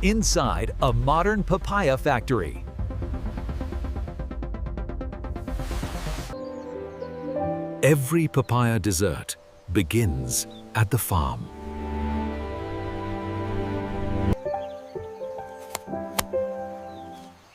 inside a modern papaya factory. Every papaya dessert begins at the farm.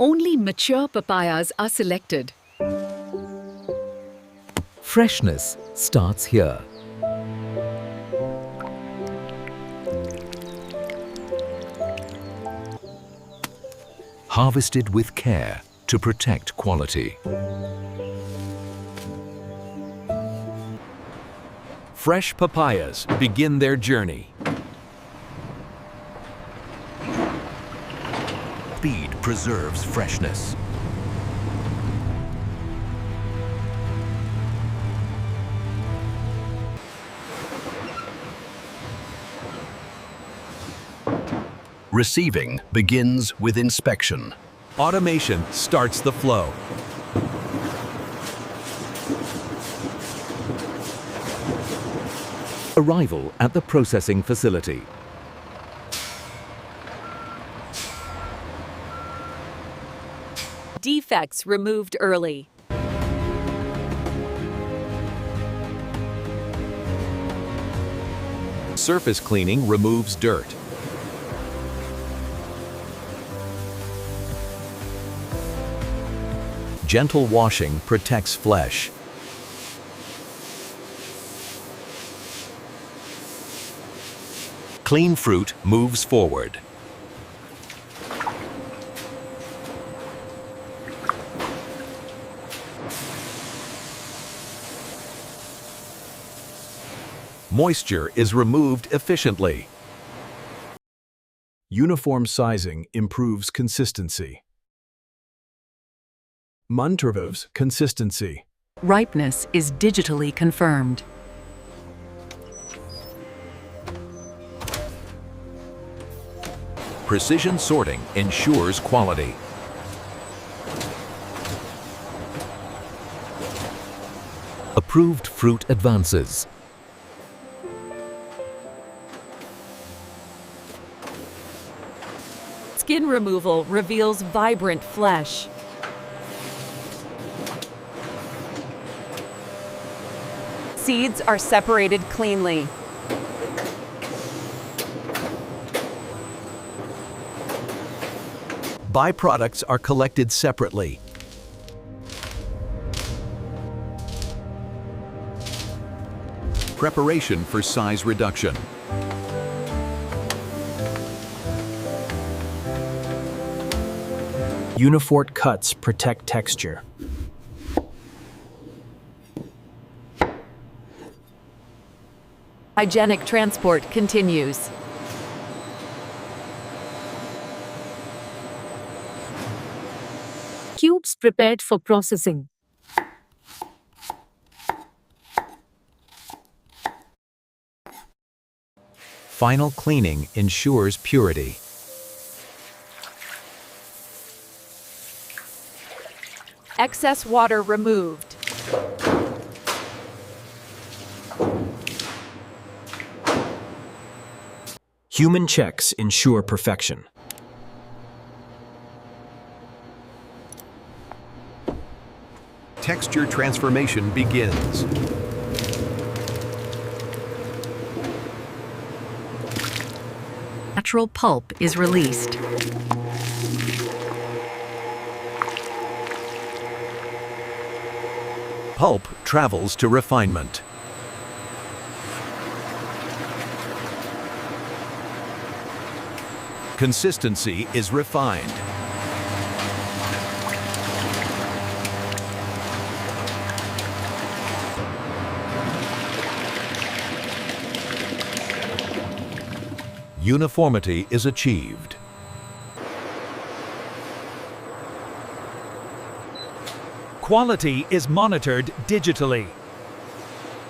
Only mature papayas are selected. Freshness starts here. Harvested with care to protect quality. Fresh papayas begin their journey. Speed preserves freshness. Receiving begins with inspection. Automation starts the flow. Arrival at the processing facility. Defects removed early. Surface cleaning removes dirt. Gentle washing protects flesh. Clean fruit moves forward. Moisture is removed efficiently. Uniform sizing improves consistency. Mantrev's consistency. Ripeness is digitally confirmed. Precision sorting ensures quality. Approved fruit advances. Skin removal reveals vibrant flesh. Seeds are separated cleanly. Byproducts are collected separately. Preparation for size reduction. Uniform cuts protect texture. Hygienic transport continues. Cubes prepared for processing. Final cleaning ensures purity. Excess water removed. Human checks ensure perfection. Texture transformation begins. Natural pulp is released. Pulp travels to refinement. Consistency is refined. Uniformity is achieved. Quality is monitored digitally.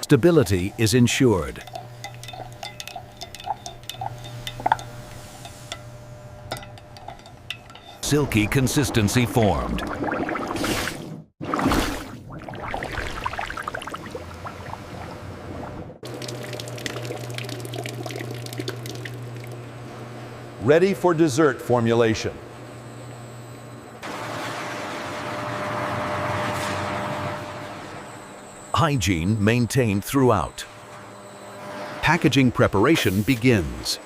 Stability is ensured. Silky consistency formed. ready for dessert formulation. Hygiene maintained throughout. Packaging preparation begins.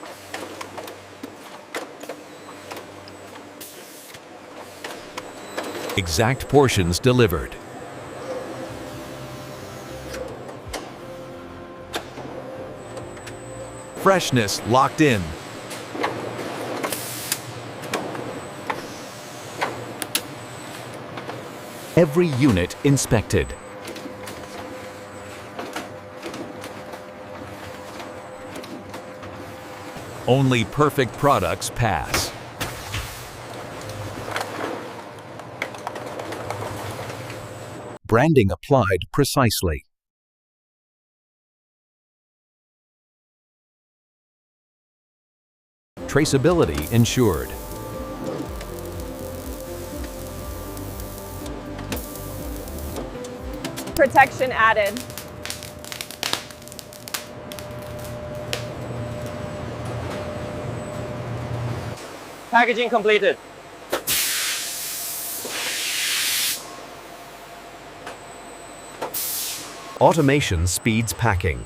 Exact portions delivered. Freshness locked in. Every unit inspected. Only perfect products pass. Branding applied precisely. Traceability ensured. Protection added. Packaging completed. Automation speeds packing.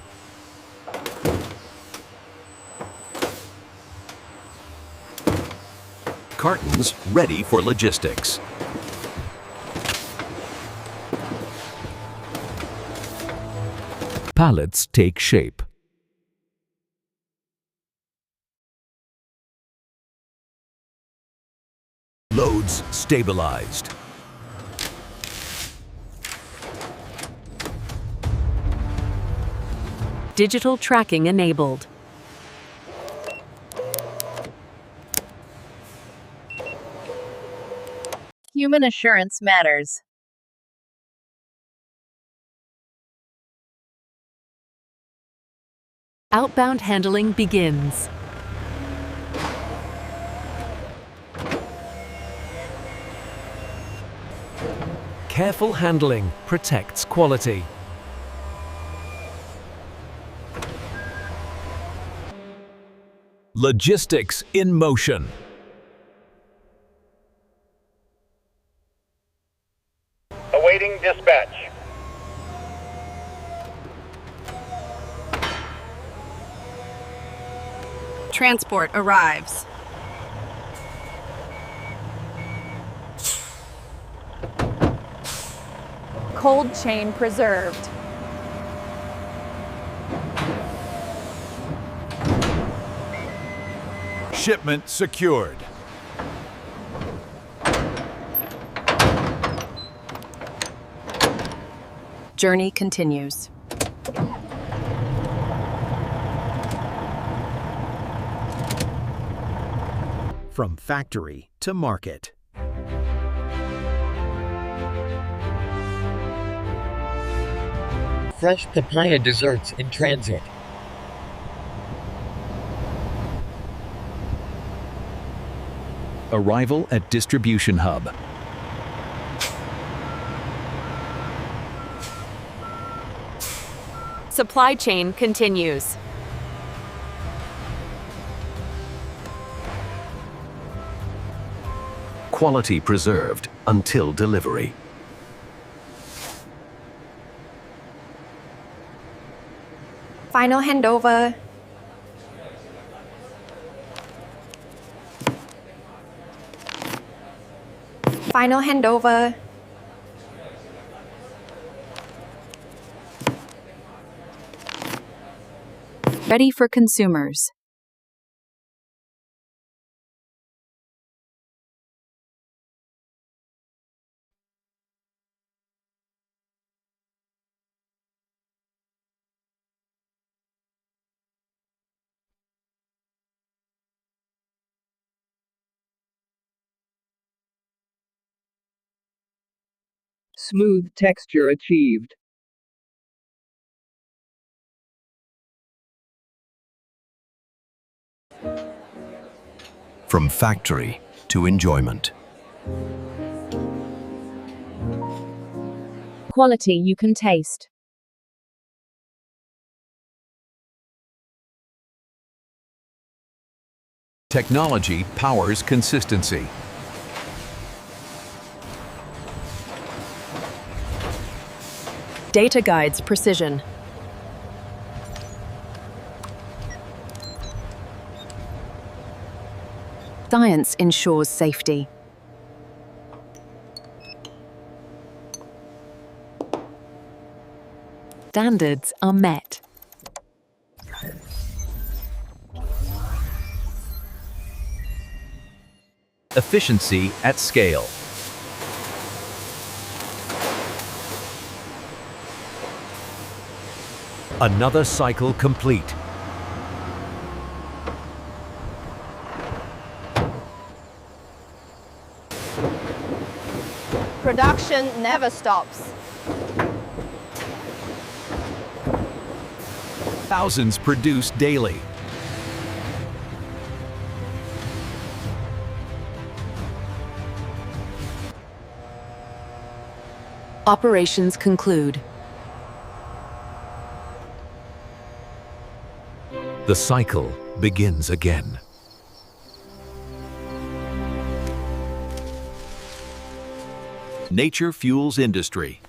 Cartons ready for logistics. Pallets take shape. Loads stabilized. Digital tracking enabled. Human assurance matters. Outbound handling begins. Careful handling protects quality. Logistics in motion. Awaiting dispatch. Transport arrives. Cold chain preserved. Shipment secured. Journey continues. From factory to market. Fresh papaya desserts in transit. Arrival at distribution hub. Supply chain continues. Quality preserved until delivery. Final handover. Final handover. Ready for consumers. Smooth texture achieved. From factory to enjoyment. Quality you can taste. Technology powers consistency. Data guides precision. Science ensures safety. Standards are met. Efficiency at scale. Another cycle complete. Production never stops. Thousands produced daily. Operations conclude. The cycle begins again. Nature fuels industry.